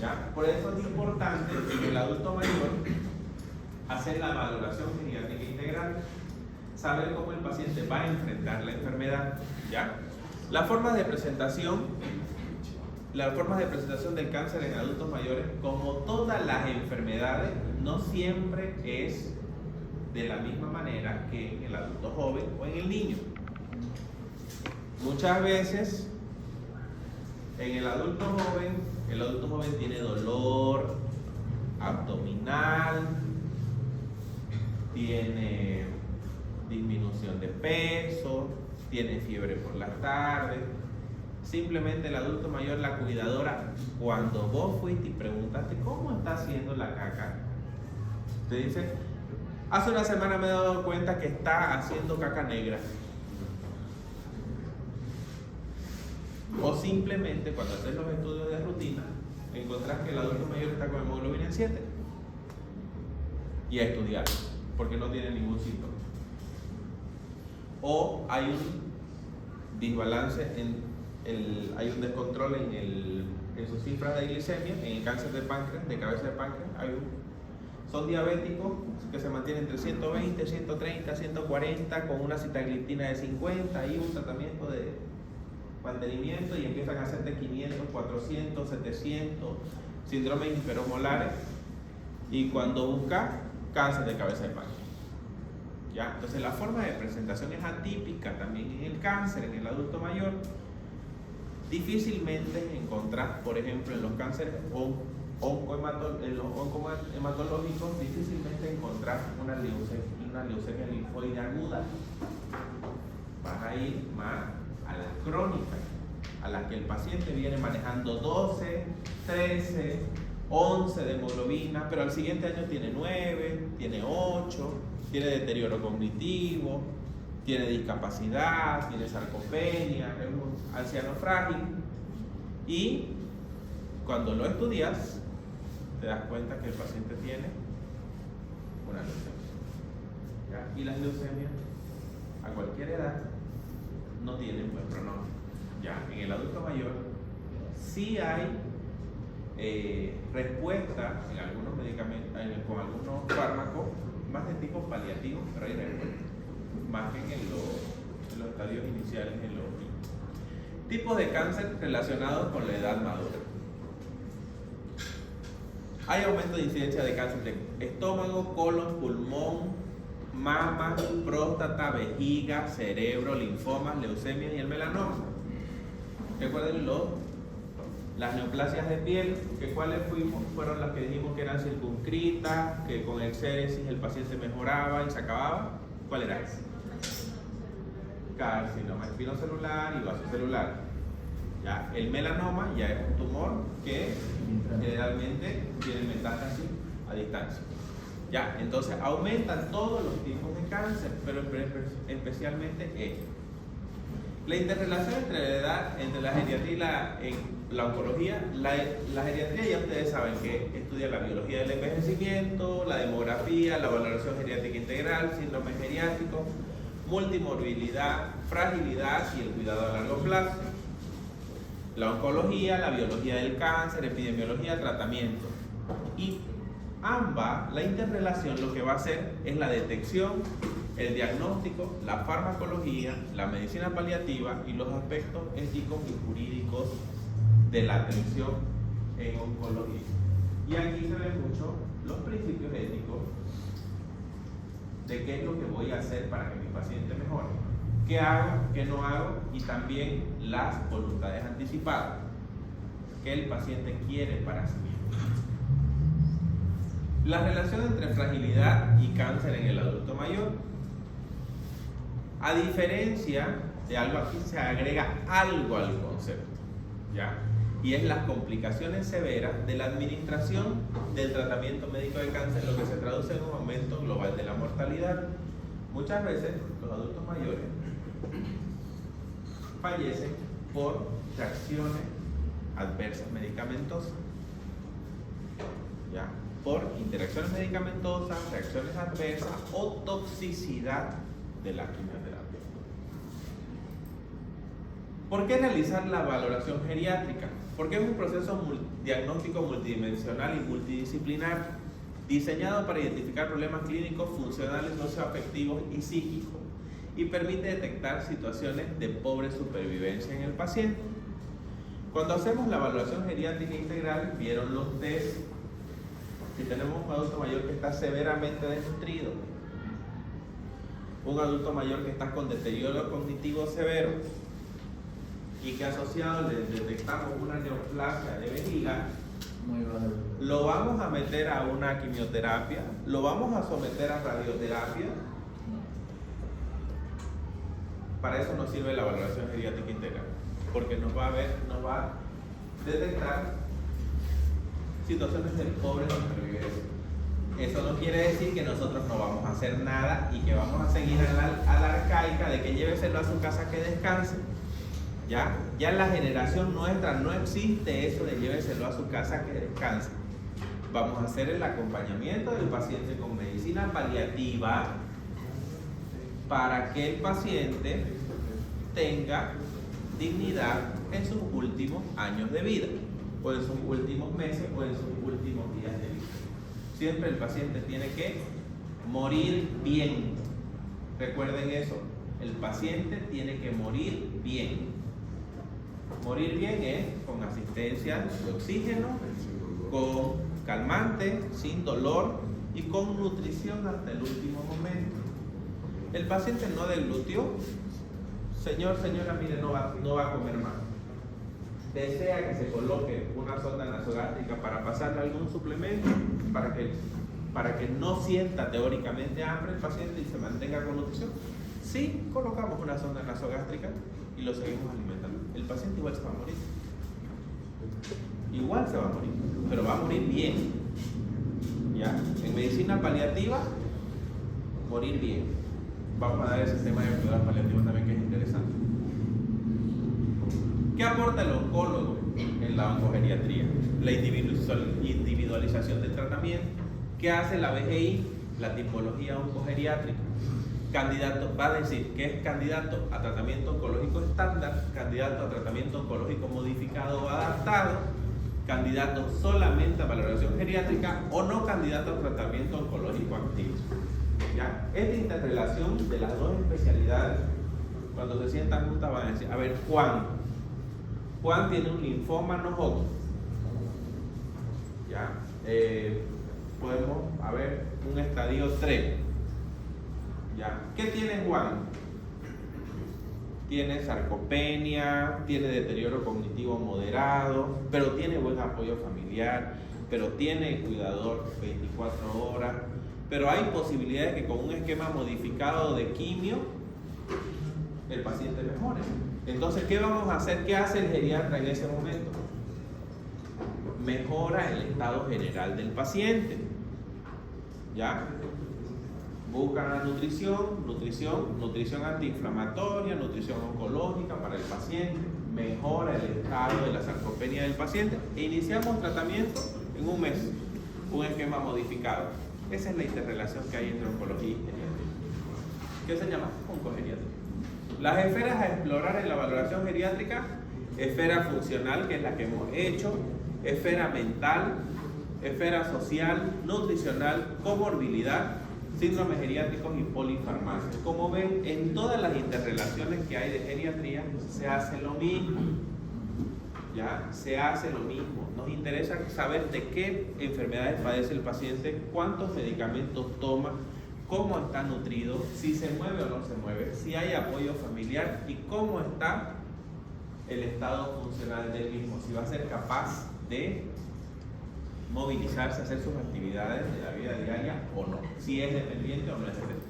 ¿Ya? Por eso es importante en el adulto mayor hacer la valoración geriátrica integral, saber cómo el paciente va a enfrentar la enfermedad. ¿Ya? Las formas de presentación del cáncer en adultos mayores, como todas las enfermedades, no siempre es de la misma manera que en el adulto joven o en el niño. Muchas veces en el adulto joven tiene dolor abdominal, tiene disminución de peso, tiene fiebre por las tardes. Simplemente el adulto mayor, la cuidadora, cuando vos fuiste y preguntaste cómo está haciendo la caca, te dice, hace una semana me he dado cuenta que está haciendo caca negra. O simplemente cuando haces los estudios de rutina, encontrás que el adulto mayor está con hemoglobina en 7 y a estudiar, porque no tiene ningún síntoma. O hay un desbalance hay un descontrol en sus cifras de glicemia, en el cáncer de páncreas, de cabeza de páncreas. Son diabéticos que se mantienen entre 120, 130, 140 con una sitagliptina de 50 y un tratamiento de mantenimiento y empiezan a hacer de 500, 400, 700 síndromes hiperosmolares y cuando busca cáncer de cabeza de páncreas. ¿Ya? Entonces la forma de presentación es atípica también en el cáncer, en el adulto mayor. Difícilmente encontrar, por ejemplo, en los cánceres oncohematológicos, difícilmente encontrar una leucemia linfoide aguda. Vas a ir más a las crónicas, a las que el paciente viene manejando 12, 13, 11 de hemoglobina, pero al siguiente año tiene 9, tiene 8, tiene deterioro cognitivo, tiene discapacidad, tiene sarcopenia, es un anciano frágil. Y cuando lo estudias, te das cuenta que el paciente tiene una leucemia. ¿Ya? Y las leucemias, a cualquier edad, no tienen buen pronóstico. Ya, en el adulto mayor sí hay respuesta en algunos medicamentos, con algunos fármacos más de tipo paliativo, pero hay respuesta, más que en los estadios iniciales, en los tipos de cáncer relacionados con la edad madura. Hay aumento de incidencia de cáncer de estómago, colon, pulmón, mama, próstata, vejiga, cerebro, linfomas, leucemias y el melanoma. Recuerden las neoplasias de piel, que cuáles fueron las que dijimos que eran circunscritas, que con exéresis el paciente mejoraba y se acababa. ¿Cuál era? Carcinoma espinocelular y vasocelular. Ya, el melanoma ya es un tumor que generalmente tiene metástasis a distancia. Ya, entonces aumentan todos los tipos de cáncer, pero especialmente este. La interrelación entre la edad, entre la geriatría y la oncología, la geriatría ya ustedes saben que estudia la biología del envejecimiento, la demografía, la valoración geriátrica integral, síndrome geriátrico, multimorbilidad, fragilidad y el cuidado a largo plazo. La oncología, la biología del cáncer, epidemiología, tratamiento. Y ambas, la interrelación lo que va a hacer es la detección, el diagnóstico, la farmacología, la medicina paliativa y los aspectos éticos y jurídicos de la atención en oncología. Y aquí se ven mucho los principios éticos de qué es lo que voy a hacer para que mi paciente mejore, qué hago, qué no hago, y también las voluntades anticipadas, qué el paciente quiere para sí mismo. La relación entre fragilidad y cáncer en el adulto mayor. A diferencia de algo, aquí se agrega algo al concepto, ¿ya? Y es las complicaciones severas de la administración del tratamiento médico de cáncer, lo que se traduce en un aumento global de la mortalidad. Muchas veces los adultos mayores fallecen por reacciones adversas medicamentosas, ¿ya? Por interacciones medicamentosas, reacciones adversas o toxicidad de la quimioterapia. ¿Por qué realizar la valoración geriátrica? Porque es un proceso diagnóstico multidimensional y multidisciplinar diseñado para identificar problemas clínicos, funcionales, socioafectivos y psíquicos, y permite detectar situaciones de pobre supervivencia en el paciente. Cuando hacemos la evaluación geriátrica integral, vieron los test. Si tenemos un adulto mayor que está severamente desnutrido, un adulto mayor que está con deterioro cognitivo severo y que asociado le detectamos una neoplasia de vejiga, Muy bajo. lo vamos a meter a una quimioterapia, lo vamos a someter a radioterapia. Para eso nos sirve la valoración geriátrica integral, porque nos va a detectar situaciones del pobre supervivencia. Eso no quiere decir que nosotros no vamos a hacer nada y que vamos a seguir a la arcaica de que lléveselo a su casa que descanse. Ya en la generación nuestra no existe eso de lléveselo a su casa que descanse. Vamos a hacer el acompañamiento del paciente con medicina paliativa para que el paciente tenga dignidad en sus últimos años de vida, o en sus últimos meses, o en sus últimos días de vida. Siempre el paciente tiene que morir bien. Recuerden eso, el paciente tiene que morir bien. Morir bien es con asistencia de oxígeno, con calmante, sin dolor y con nutrición hasta el último momento. El paciente no deglutió, señora, mire, no va a comer más. Desea que se coloque una sonda nasogástrica para pasarle algún suplemento, para que no sienta teóricamente hambre el paciente y se mantenga con nutrición. Sí, colocamos una sonda nasogástrica y lo seguimos alimentando. El paciente igual se va a morir. Igual se va a morir, pero va a morir bien. ¿Ya? En medicina paliativa, morir bien. Vamos a dar ese tema de cuidados paliativos también, que es interesante. ¿Qué aporta el oncólogo en la oncogeriatría? La individualización del tratamiento. ¿Qué hace la BGI? La tipología oncogeriátrica. Candidato, va a decir que es candidato a tratamiento oncológico estándar, candidato a tratamiento oncológico modificado o adaptado, candidato solamente a valoración geriátrica o no candidato a tratamiento oncológico activo. ¿Ya? Esta interrelación de las dos especialidades, cuando se sientan juntas van a decir, a ver, Juan tiene un linfoma no Hodgkin. ¿Ya? Podemos, a ver, un estadio 3. ¿Ya? ¿Qué tiene Juan? Tiene sarcopenia, tiene deterioro cognitivo moderado, pero tiene buen apoyo familiar, pero tiene cuidador 24 horas, pero hay posibilidades que con un esquema modificado de quimio el paciente mejore. Entonces, ¿qué vamos a hacer? ¿Qué hace el geriatra en ese momento? Mejora el estado general del paciente. ¿Ya? Buscan la nutrición antiinflamatoria, nutrición oncológica para el paciente, mejora el estado de la sarcopenia del paciente e iniciamos tratamiento en un mes, un esquema modificado. Esa es la interrelación que hay entre oncología y geriatría. ¿Qué se llama? Oncogeriatría. Las esferas a explorar en la valoración geriátrica: esfera funcional, que es la que hemos hecho, esfera mental, esfera social, nutricional, comorbilidad, síndromes geriátricos y polifarmacia. Como ven, en todas las interrelaciones que hay de geriatría se hace lo mismo. ¿Ya? Se hace lo mismo. Nos interesa saber de qué enfermedades padece el paciente, cuántos medicamentos toma, cómo está nutrido, si se mueve o no se mueve, si hay apoyo familiar y cómo está el estado funcional del mismo, si va a ser capaz de movilizarse, hacer sus actividades de la vida diaria o no, si es dependiente o no es dependiente.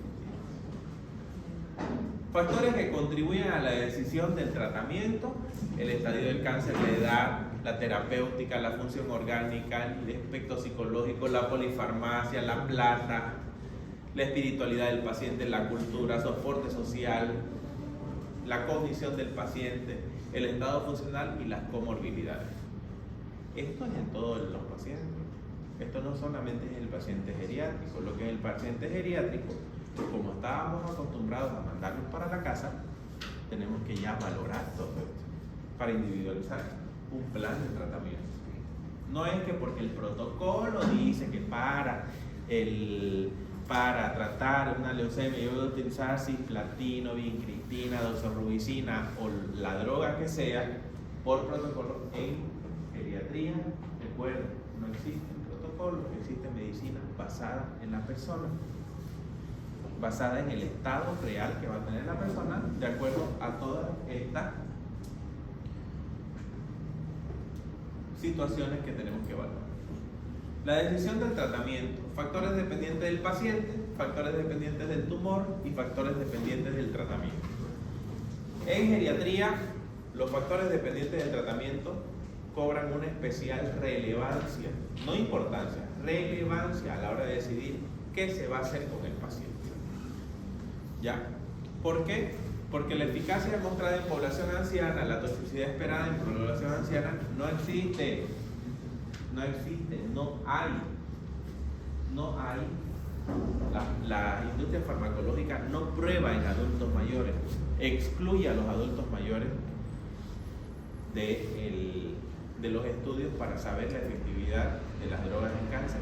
Factores que contribuyen a la decisión del tratamiento: el estadio del cáncer, la edad, la terapéutica, la función orgánica, el aspecto psicológico, la polifarmacia, la plata, la espiritualidad del paciente, la cultura, soporte social, la cognición del paciente, el estado funcional y las comorbilidades. Esto es en todos los pacientes. Esto no solamente es el paciente geriátrico. Lo que es el paciente geriátrico, como estábamos acostumbrados a mandarnos para la casa, tenemos que ya valorar todo esto para individualizar un plan de tratamiento. No es que porque el protocolo dice que para tratar una leucemia yo voy a utilizar cisplatino, vincristina, doxorubicina o la droga que sea por protocolo. En geriatría, recuerden, no existe protocolo, existe medicina basada en la persona. basada en el estado real que va a tener la persona de acuerdo a todas estas situaciones que tenemos que evaluar. La decisión del tratamiento, factores dependientes del paciente, factores dependientes del tumor y factores dependientes del tratamiento. En geriatría, los factores dependientes del tratamiento cobran una especial relevancia, no importancia, relevancia a la hora de decidir qué se va a hacer con el paciente. ¿Ya? ¿Por qué? Porque la eficacia demostrada en población anciana, la toxicidad esperada en población anciana no existe. No existe, no hay. La industria farmacológica no prueba en adultos mayores, excluye a los adultos mayores de los estudios para saber la efectividad de las drogas en cáncer.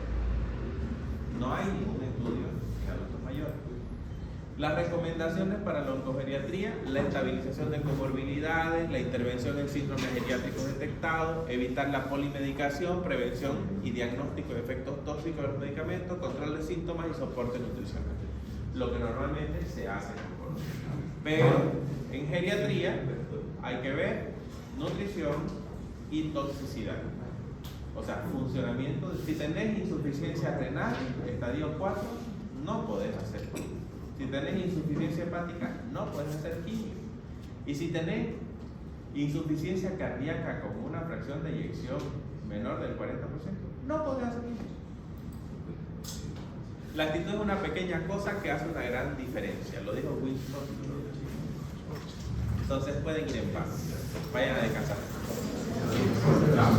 No hay ningún estudio en adultos mayores. Las recomendaciones para la oncogeriatría: la estabilización de comorbilidades, la intervención en síndromes geriátricos detectados, evitar la polimedicación, prevención y diagnóstico de efectos tóxicos de los medicamentos, control de síntomas y soporte nutricional. Lo que normalmente se hace en oncología. Pero en geriatría hay que ver nutrición y toxicidad. O sea, funcionamiento. Si tenés insuficiencia renal, estadio 4, no podés hacer quimio. Si tenés insuficiencia hepática, no podés hacer quimio. Y si tenés insuficiencia cardíaca con una fracción de eyección menor del 40%, no podés hacer quimio. La actitud es una pequeña cosa que hace una gran diferencia. Lo dijo Winston. Entonces pueden ir en paz. Vayan a descansar.